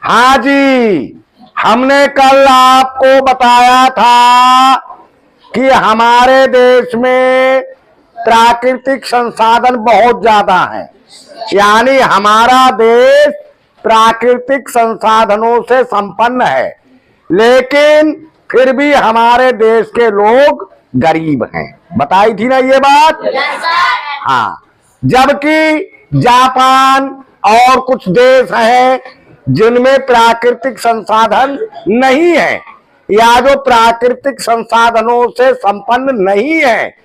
हाँ जी, हमने कल आपको बताया था कि हमारे देश में प्राकृतिक संसाधन बहुत ज्यादा हैं, यानी हमारा देश प्राकृतिक संसाधनों से संपन्न है, लेकिन फिर भी हमारे देश के लोग गरीब हैं। बताई थी ना ये बात? हाँ, जबकि जापान और कुछ देश हैं जिनमें प्राकृतिक संसाधन नहीं है या जो प्राकृतिक संसाधनों से संपन्न नहीं है,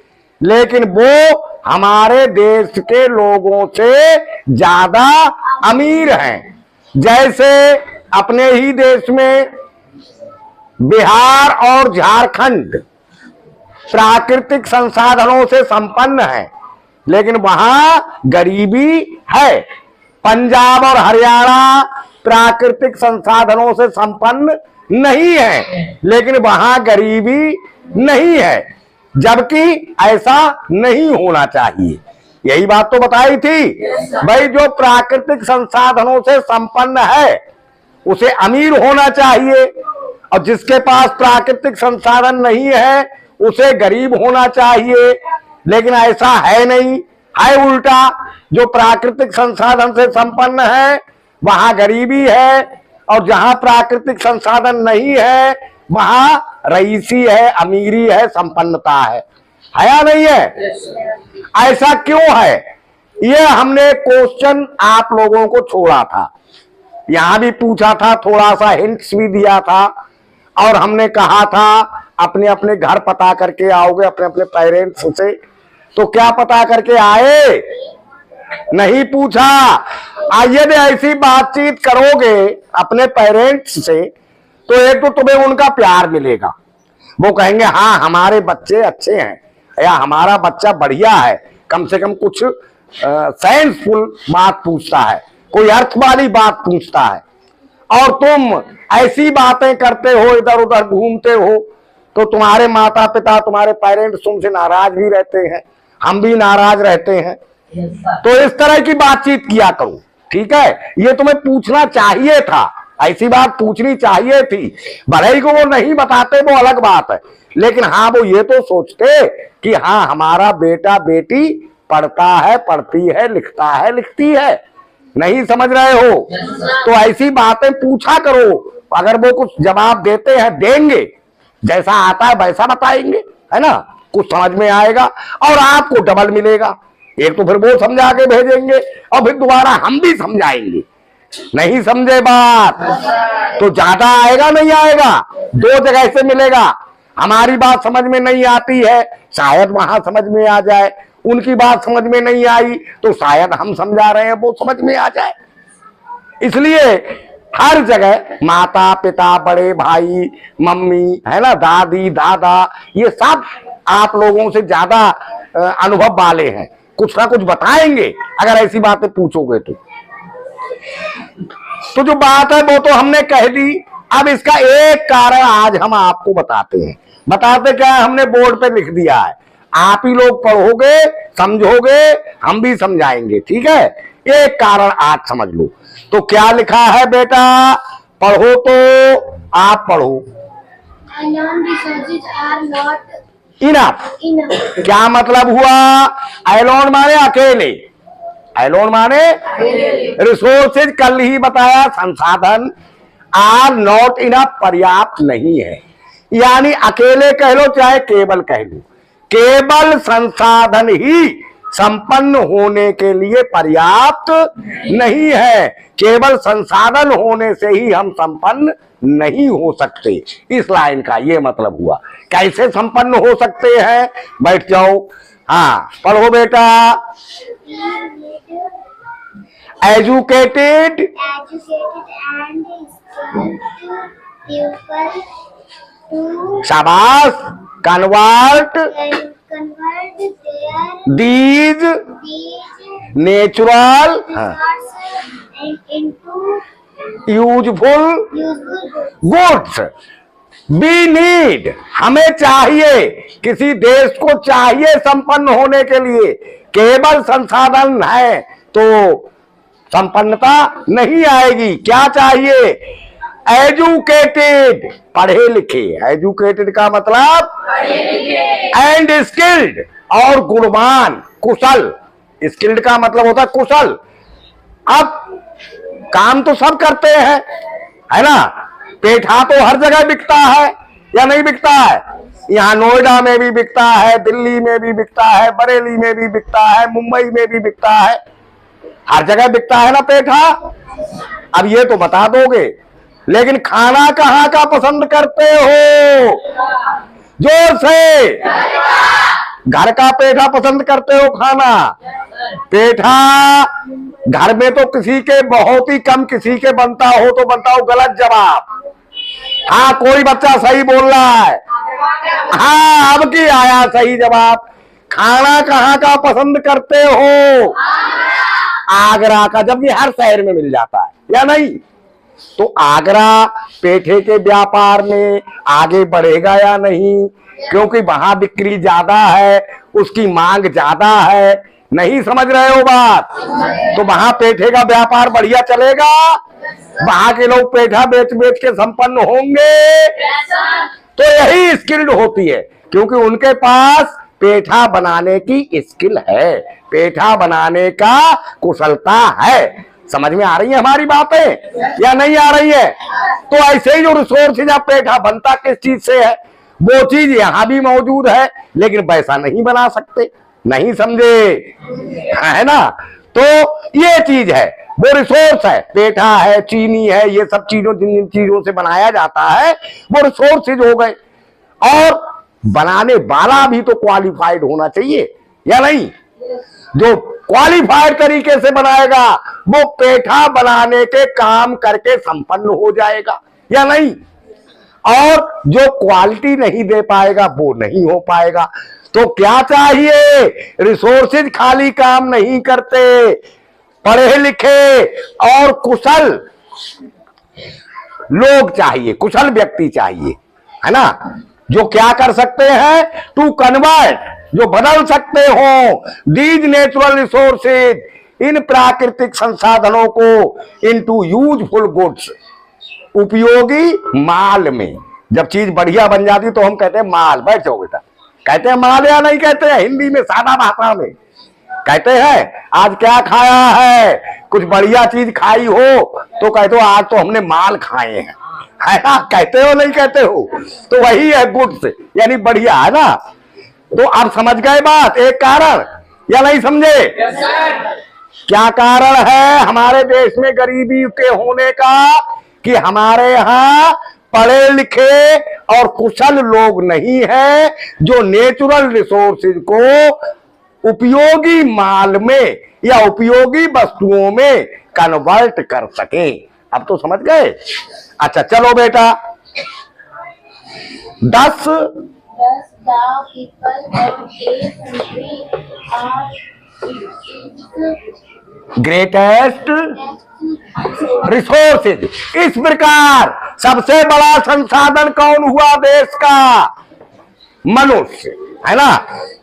लेकिन वो हमारे देश के लोगों से ज्यादा अमीर हैं। जैसे अपने ही देश में बिहार और झारखंड प्राकृतिक संसाधनों से संपन्न है, लेकिन वहां गरीबी है। पंजाब और हरियाणा प्राकृतिक संसाधनों से संपन्न नहीं है, लेकिन वहां गरीबी नहीं है, जबकि ऐसा नहीं होना चाहिए। यही बात तो बताई थी भाई, जो प्राकृतिक संसाधनों से संपन्न है उसे अमीर होना चाहिए, और जिसके पास प्राकृतिक संसाधन नहीं है उसे गरीब होना चाहिए। लेकिन ऐसा है नहीं, है उल्टा। जो प्राकृतिक संसाधन से संपन्न है वहां गरीबी है, और जहां प्राकृतिक संसाधन नहीं है वहां रईसी है, अमीरी है, संपन्नता है या नहीं है? ऐसा क्यों है? ये हमने क्वेश्चन आप लोगों को छोड़ा था, यहां भी पूछा था, थोड़ा सा हिंट्स भी दिया था, और हमने कहा था अपने अपने घर पता करके आओगे अपने अपने पेरेंट्स से। तो क्या पता करके आए? नहीं पूछा। यदि ऐसी बातचीत करोगे अपने पेरेंट्स से तो एक तो तुम्हें उनका प्यार मिलेगा, वो कहेंगे हाँ हमारे बच्चे अच्छे हैं, या हमारा बच्चा बढ़िया है, कम से कम कुछ सेंसफुल बात पूछता है, कोई अर्थ वाली बात पूछता है। और तुम ऐसी बातें करते हो, इधर उधर घूमते हो, तो तुम्हारे माता पिता, तुम्हारे पेरेंट्स तुमसे नाराज भी रहते हैं, हम भी नाराज रहते हैं। तो इस तरह की बातचीत किया करो, ठीक है? ये तुम्हें पूछना चाहिए था, ऐसी बात पूछनी चाहिए थी। भले ही को वो नहीं बताते वो अलग बात है, लेकिन हाँ वो ये तो सोचते कि हाँ हमारा बेटा बेटी पढ़ता है, पढ़ती है, लिखता है, लिखती है। नहीं समझ रहे हो? तो ऐसी बातें पूछा करो। अगर वो कुछ जवाब देते हैं, देंगे, जैसा आता है वैसा बताएंगे, है ना? कुछ समझ में आएगा और आपको डबल मिलेगा। एक तो फिर वो समझा के भेजेंगे और फिर दोबारा हम भी समझाएंगे। नहीं समझे बात तो ज्यादा आएगा, नहीं आएगा, दो जगह से मिलेगा। हमारी बात समझ में नहीं आती है, शायद वहां समझ में आ जाए, उनकी बात समझ में नहीं आई तो शायद हम समझा रहे हैं वो समझ में आ जाए। इसलिए हर जगह माता पिता, बड़े भाई, मम्मी, है ना, दादी दादा, ये सब आप लोगों से ज्यादा अनुभव वाले हैं, कुछ ना कुछ बताएंगे अगर ऐसी बातें पूछोगे तो जो बात है वो तो हमने कह दी। अब इसका एक कारण आज हम आपको बताते हैं। बताते क्या है? हमने बोर्ड पे लिख दिया है, आप ही लोग पढ़ोगे, समझोगे, हम भी समझाएंगे, ठीक है? एक कारण आज समझ लो। तो क्या लिखा है बेटा? पढ़ो तो आप पढ़ो। इनफ। क्या मतलब हुआ? एलोन माने अकेले, एलोन माने रिसोर्सेज, कल ही बताया, संसाधन आर नॉट इनफ, पर्याप्त नहीं है। यानी अकेले कह लो चाहे केवल कह लो, केवल संसाधन ही संपन्न होने के लिए पर्याप्त नहीं है। केवल संसाधन होने से ही हम संपन्न नहीं हो सकते। इस लाइन का ये मतलब हुआ। कैसे संपन्न हो सकते हैं? बैठ जाओ, हाँ पढ़ो बेटा। एजुकेटेड शाबाश, convert these natural useful goods. We need, हमें चाहिए, किसी देश को चाहिए संपन्न होने के लिए केवल संसाधन है तो संपन्नता नहीं आएगी। क्या चाहिए? एजुकेटेड, पढ़े लिखे। एजुकेटेड का मतलब एंड स्किल्ड, और गुणवान, कुशल। स्किल्ड का मतलब होता है कुशल। अब काम तो सब करते हैं, है ना। पेठा तो हर जगह बिकता है या नहीं बिकता है? यहाँ नोएडा में भी बिकता है, दिल्ली में भी बिकता है, बरेली में भी बिकता है, मुंबई में भी बिकता है, हर जगह बिकता है ना पेठा। अब ये तो बता दोगे, लेकिन खाना कहाँ का पसंद करते हो? जोर से। घर का पेठा पसंद करते हो खाना? पेठा घर में तो किसी के बहुत ही कम किसी के बनता हो तो बनता हो। गलत जवाब। हाँ, कोई बच्चा सही बोल रहा है। हाँ, अब की आया सही जवाब। खाना कहाँ का पसंद करते हो? आगरा का, जबकि हर शहर में मिल जाता है या नहीं। तो आगरा पेठे के व्यापार में आगे बढ़ेगा या नहीं? क्योंकि वहां बिक्री ज्यादा है, उसकी मांग ज्यादा है। नहीं समझ रहे हो बात? तो वहां पेठे का व्यापार बढ़िया चलेगा, वहां के लोग पेठा बेच बेच के संपन्न होंगे। तो यही स्किल्ड होती है, क्योंकि उनके पास पेठा बनाने की स्किल है, पेठा बनाने का कुशलता है। समझ में आ रही है हमारी बातें या नहीं आ रही है? तो ऐसे ही जो रिसोर्सेज पेठा बनता किस चीज से है, वो चीज यहां भी मौजूद है, लेकिन वैसा नहीं बना सकते। नहीं समझे? है ना। तो ये चीज है, वो रिसोर्स है। पेठा है, चीनी है, ये सब चीजों जिन जिन चीजों से बनाया जाता है वो रिसोर्सेज हो गए। और बनाने वाला भी तो क्वालिफाइड होना चाहिए या नहीं? जो क्वालिफाइड तरीके से बनाएगा वो पेठा बनाने के काम करके संपन्न हो जाएगा या नहीं। और जो क्वालिटी नहीं दे पाएगा वो नहीं हो पाएगा। तो क्या चाहिए? रिसोर्सेज खाली काम नहीं करते, पढ़े लिखे और कुशल लोग चाहिए, कुशल व्यक्ति चाहिए, है ना। जो क्या कर सकते हैं? टू कन्वर्ट, जो बदल सकते हो दीज नेचुरल रिसोर्सेज, इन प्राकृतिक संसाधनों को इनटू यूजफुल गुड्स, उपयोगी माल में। जब चीज बढ़िया बन जाती तो हम कहते हैं माल। बैठ जाओ बेटा। कहते हैं माल या नहीं कहते हैं? हिंदी में, सादा भाषा में कहते हैं आज क्या खाया है? कुछ बढ़िया चीज खाई हो तो कहते हो आज तो हमने माल खाए हैं, है ना। कहते हो नहीं कहते हो? तो वही है गुड्स, यानी बढ़िया, है ना। तो आप समझ गए बात, एक कारण या नहीं समझे? क्या कारण है हमारे देश में गरीबी के होने का? कि हमारे यहाँ पढ़े लिखे और कुशल लोग नहीं है जो नेचुरल रिसोर्सेज को उपयोगी माल में या उपयोगी वस्तुओं में कन्वर्ट कर सके। अब तो समझ गए? अच्छा चलो बेटा। 10 ग्रेटेस्ट रिसोर्सेज। इस प्रकार सबसे बड़ा संसाधन कौन हुआ देश का? मनुष्य, है ना।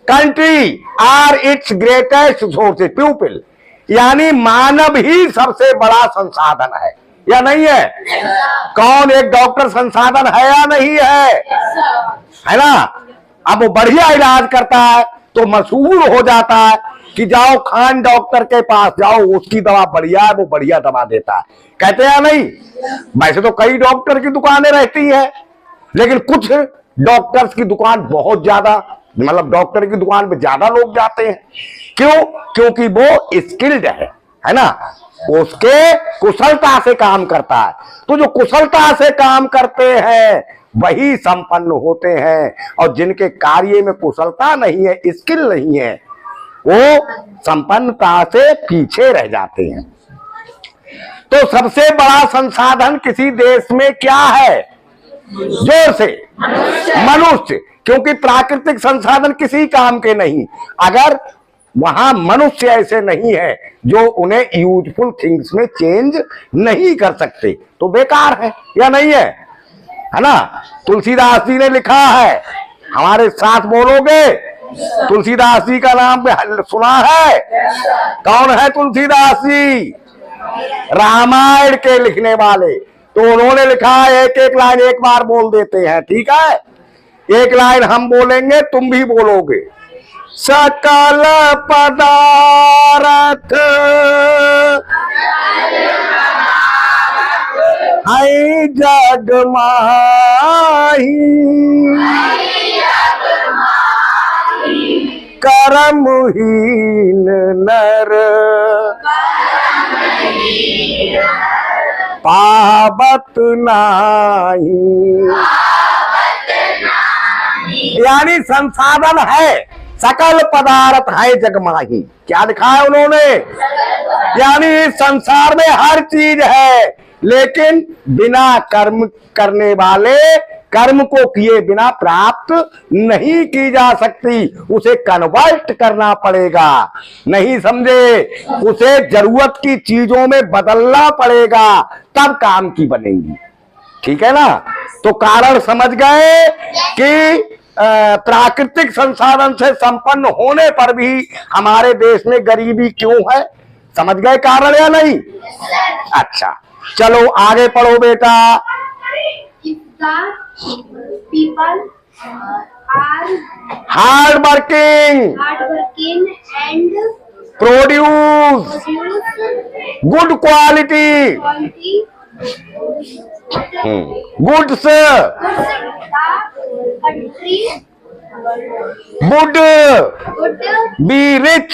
Country are its greatest resources people, यानी मानव ही सबसे बड़ा संसाधन है या नहीं है? कौन एक डॉक्टर संसाधन है या नहीं है ना। अब वो बढ़िया इलाज करता है तो मशहूर हो जाता है कि जाओ खान डॉक्टर के पास जाओ, उसकी दवा बढ़िया है, वो बढ़िया दवा देता है। कहते हैं नहीं? वैसे तो कई डॉक्टर की दुकानें रहती है, लेकिन कुछ डॉक्टर्स की दुकान बहुत ज्यादा, मतलब डॉक्टर की दुकान पे ज्यादा लोग जाते हैं। क्यों? क्योंकि वो स्किल्ड है ना, उसके कुशलता से काम करता है। तो जो कुशलता से काम करते हैं वही संपन्न होते हैं, और जिनके कार्य में कुशलता नहीं है, स्किल नहीं है, वो संपन्नता से पीछे रह जाते हैं। तो सबसे बड़ा संसाधन किसी देश में क्या है? जोर से, मनुष्य। क्योंकि प्राकृतिक संसाधन किसी काम के नहीं। अगर वहां मनुष्य ऐसे नहीं है जो उन्हें यूजफुल थिंग्स में चेंज नहीं कर सकते तो बेकार है या नहीं है ना। तुलसीदास जी ने लिखा है, हमारे साथ बोलोगे? तुलसीदास जी का नाम सुना है? कौन है तुलसीदास जी? रामायण के लिखने वाले। तो उन्होंने लिखा एक एक लाइन एक बार बोल देते हैं, ठीक है? एक लाइन हम बोलेंगे, तुम भी बोलोगे। सकल पदार्थ है जग माही, कर्महीन नर पावत नाही। यानी संसाधन है, सकल पदार्थ है जग माही। क्या लिखा है उन्होंने? यानी संसार में हर चीज है, लेकिन बिना कर्म करने वाले, कर्म को किए बिना प्राप्त नहीं की जा सकती। उसे कन्वर्ट करना पड़ेगा, नहीं समझे? उसे जरूरत की चीजों में बदलना पड़ेगा, तब काम की बनेगी। ठीक है ना? तो कारण समझ गए कि प्राकृतिक संसाधन से संपन्न होने पर भी हमारे देश में गरीबी क्यों है? समझ गए कारण या नहीं? अच्छा, चलो आगे पढ़ो बेटा। People are hard working and produce good quality goods country would would be rich.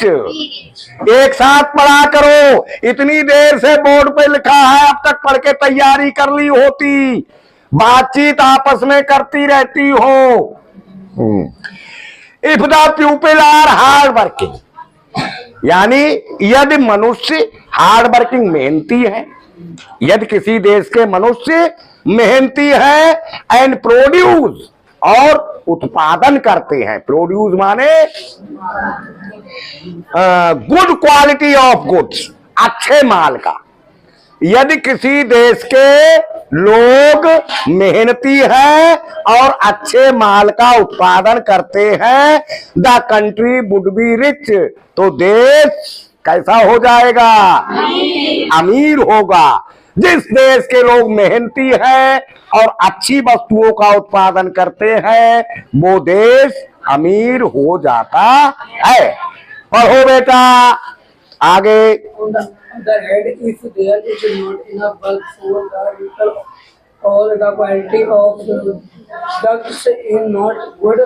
be एक साथ पढ़ा करो। इतनी देर से बोर्ड पे लिखा है, अब तक पढ़ के तैयारी कर ली होती, बातचीत आपस में करती रहती हो। If the people are hard working, यानी यदि मनुष्य हार्ड वर्किंग मेहनती है, यदि किसी देश के मनुष्य मेहनती है, एंड प्रोड्यूस और उत्पादन करते हैं, प्रोड्यूस माने गुड क्वालिटी ऑफ गुड्स, अच्छे माल का। यदि किसी देश के लोग मेहनती हैं और अच्छे माल का उत्पादन करते हैं, the country would be rich, तो देश कैसा हो जाएगा? अमीर होगा। जिस देश के लोग मेहनती हैं और अच्छी वस्तुओं का उत्पादन करते हैं, वो देश अमीर हो जाता है। पढ़ो बेटा आगे। On the head, if there is not enough bulk for the vehicle or the quality of the ducts is not good,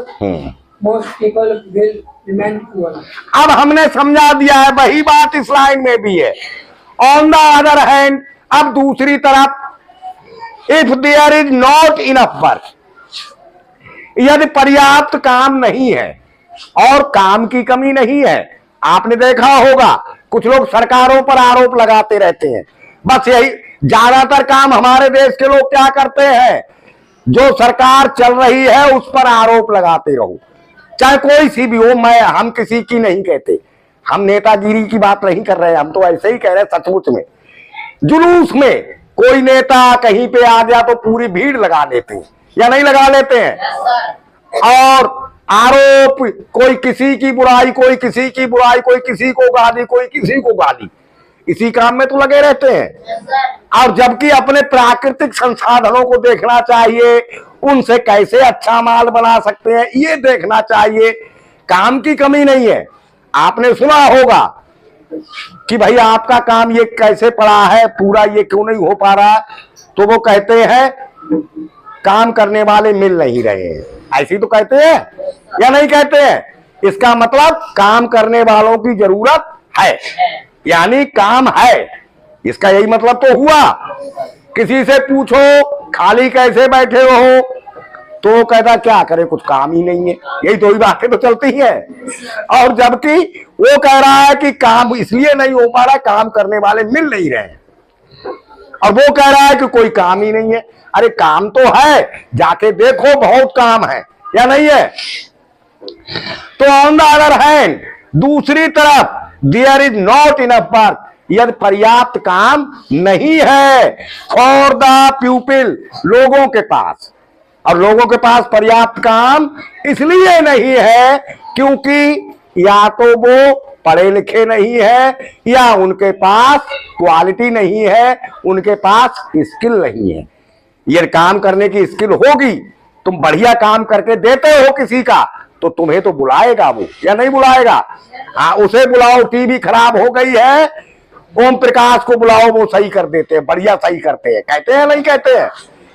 most people will remain poor. अब हमने समझा दिया है, वही बात इस लाइन में भी है। ऑन द अदर हैंड, अब दूसरी तरफ, if there is not enough work, यदि पर्याप्त काम नहीं है और काम की कमी नहीं है। आपने देखा होगा कुछ लोग सरकारों पर आरोप लगाते रहते हैं, बस यही ज्यादातर काम हमारे देश के लोग क्या करते हैं, जो सरकार चल रही है उस पर आरोप लगाते रहो, चाहे कोई सी भी हो। हम किसी की नहीं कहते, हम नेतागिरी की बात नहीं कर रहे, हम तो ऐसे ही कह रहे हैं। सचमुच में जुलूस में कोई नेता कहीं पे आ गया तो पूरी भीड़ लगा लेते हैं, या नहीं लगा लेते हैं? और आरोप, कोई किसी की बुराई, कोई किसी की बुराई, कोई किसी को गाली, कोई किसी को गाली, इसी काम में तो लगे रहते हैं। और जबकि अपने प्राकृतिक संसाधनों को देखना चाहिए, उनसे कैसे अच्छा माल बना सकते हैं ये देखना चाहिए। काम की कमी नहीं है। आपने सुना होगा कि भाई आपका काम ये कैसे पड़ा है, पूरा ये क्यों नहीं हो पा रहा, तो वो कहते हैं काम करने वाले मिल नहीं रहे हैं। ऐसी तो कहते हैं या नहीं कहते हैं? इसका मतलब काम करने वालों की जरूरत है, यानी काम है, इसका यही मतलब तो हुआ। किसी से पूछो खाली कैसे बैठे हो, तो कहता क्या करे, कुछ काम ही नहीं है। यही दो ही बातें तो चलती है। और जबकि वो कह रहा है कि काम इसलिए नहीं हो पा रहा, काम करने वाले मिल नहीं रहे हैं, और वो कह रहा है कि कोई काम ही नहीं है। अरे काम तो है, जाके देखो बहुत काम है, या नहीं है? तो ऑन द अदर हैंड, दूसरी तरफ, there is not enough work, यदि पर्याप्त काम नहीं है फॉर द पीपल, लोगों के पास। और लोगों के पास पर्याप्त काम इसलिए नहीं है क्योंकि या तो वो पढ़े लिखे नहीं है या उनके पास क्वालिटी नहीं है, उनके पास स्किल नहीं है। ये काम करने की स्किल होगी, तुम बढ़िया काम करके देते हो किसी का, तो तुम्हें तो बुलाएगा वो, या नहीं बुलाएगा? हाँ, उसे बुलाओ, टीवी खराब हो गई है, ओम प्रकाश को बुलाओ, वो सही कर देते हैं, बढ़िया सही करते हैं, कहते हैं नहीं कहते हैं?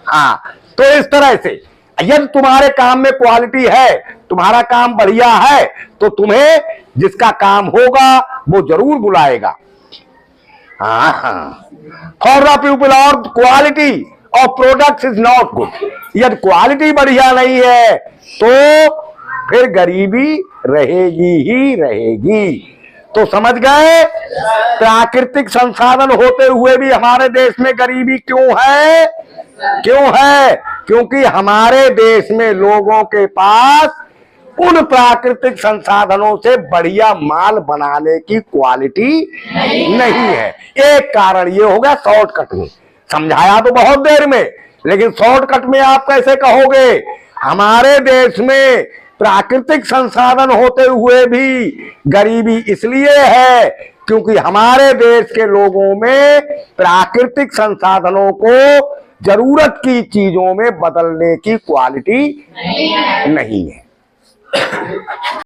हाँ, तो इस तरह से यदि तुम्हारे काम में क्वालिटी है, तुम्हारा काम बढ़िया है, तो तुम्हें जिसका काम होगा वो जरूर बुलाएगा। फॉर द पीपल और quality of products is not good. यदि क्वालिटी बढ़िया नहीं है तो फिर गरीबी रहेगी ही रहेगी। तो समझ गए, प्राकृतिक संसाधन होते हुए भी हमारे देश में गरीबी क्यों है? क्यों है? क्योंकि हमारे देश में लोगों के पास उन प्राकृतिक संसाधनों से बढ़िया माल बनाने की क्वालिटी नहीं है। एक कारण ये हो गया शॉर्टकट में, समझाया तो बहुत देर में, लेकिन शॉर्टकट में आप कैसे कहोगे? हमारे देश में प्राकृतिक संसाधन होते हुए भी गरीबी इसलिए है क्योंकि हमारे देश के लोगों में प्राकृतिक संसाधनों को जरूरत की चीजों में बदलने की क्वालिटी नहीं है।